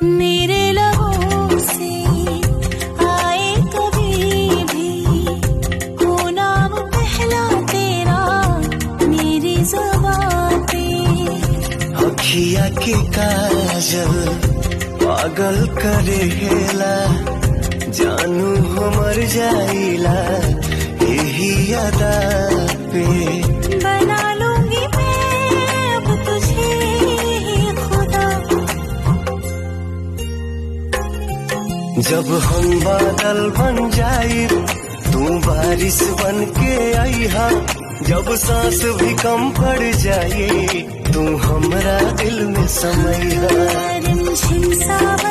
मेरे लबों से आए कभी भी हो नाम पहला तेरा मेरी ज़ुबान पे। अखिया के काजल पागल करे हेला, जानू हमर जाइला यही अदा पे। बना लूंगी मैं अब तुझे खुदा। जब हम बादल बन जाए तू बारिश बन के आईहा, जब सांस भी कम पड़ जाए तू हमरा दिल में समैहा। रिमझिम सावन